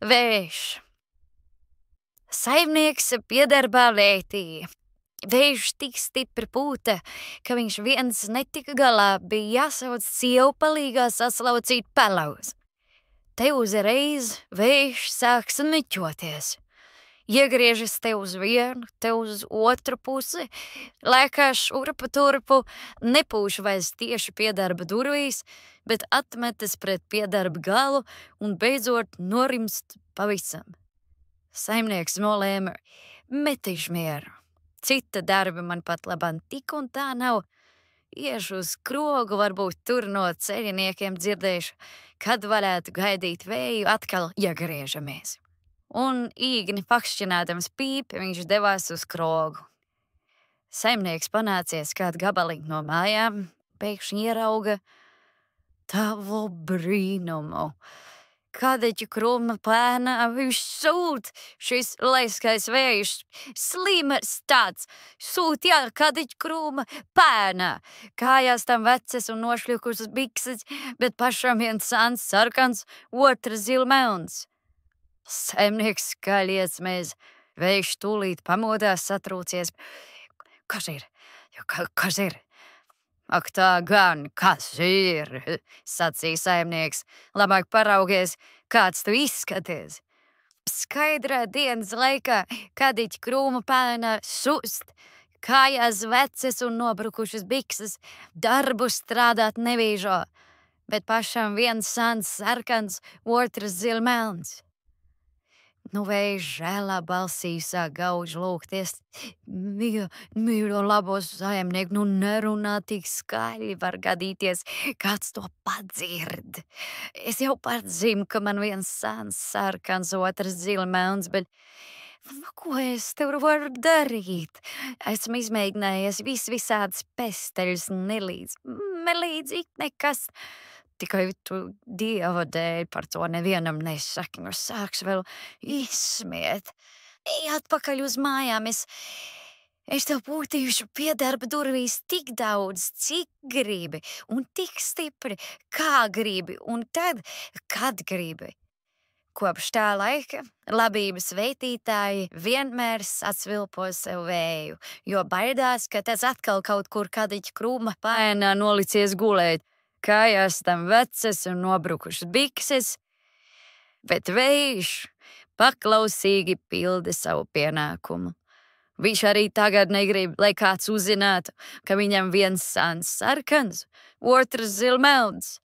Vējš. Saimnieks piedarbā vētīja. Vējš tik stipri pūta, ka viņš viens netika galā, bija jāsauc sievu palīgā saslaucīt pelavus. Te uzreiz vējš sāks niķoties. Iegriežas te uz vienu, te uz otru pusi, lēkā šurpu turpu, nepūš vairs tieši pie darba durvīs, bet atmetas pret piedarba galu un beidzot norimst pavisam. Saimnieks nolēma, metīšu mieru. Cita darba man pat labāk tik un tā nav. Iešu uz krogu, varbūt tur no ceļiniekiem dzirdēšu, kad varētu gaidīt vēju, atkal iegriežamies. Un īgni pakšķinādams pīpi, viņš devās uz krogu. Saimnieks panācies kādu gabaliņu no mājām, pēkšņi ierauga tavu brīnumu. Kadeķu krūma pēnā viņš sūt, šis laiskais vējš, slimers tāds, sūt, jā, kadeķu krūma pēnā. Kājās tam veces un nošļukusas bikses, bet pašam viens sans sarkans, otrs zilmelns. Saimnieks skaļies mēs, vējš tūlīt pamodās satrūcies. Kas ir? Kas ir? Ak tā gan, kas ir? Sacīja saimnieks. Labāk paraugies, kāds tu izskaties. Skaidrā dienas laikā kadiķa krūma pēnā sust, kājās veces un nobrukušas bikses, darbu strādāt nevīžo, bet pašam viens sans sarkans, otrs zilmelns. Nu vējš žēlā balsī sāk gauži lūgties. Mīļo labo saimnieku, nu nerunā tik skaļi, var gadīties, kāds to padzird. Es jau pats zinu, ka man viens sans sarkans, otrs zilmelns, bet ko es tev varu darīt? Esmu izmēģinājies visādas pesteļus, nelīdz ik nekas. Tikai tu Dieva dēļ par to nevienam nesaki, nu sāks vēl izsmiet. Ej atpakaļ uz mājām, es tev pūtīšu pie darba durvīs tik daudz, cik gribi, un tik stipri, kā gribi, un tad, kad gribi. Kopš tā laika labības veitītāji vienmēr sasvilpo sev vēju, jo baidās, ka tas atkal kaut kur kadiķa krūma pēnā nolicies gulēt. Kājās tam veces un nobrukušas bikses, bet vējš paklausīgi pilda savu pienākumu. Viņš arī tagad negrib, lai kāds uzzinātu, ka viņam viens sans sarkans, otrs zilmelns.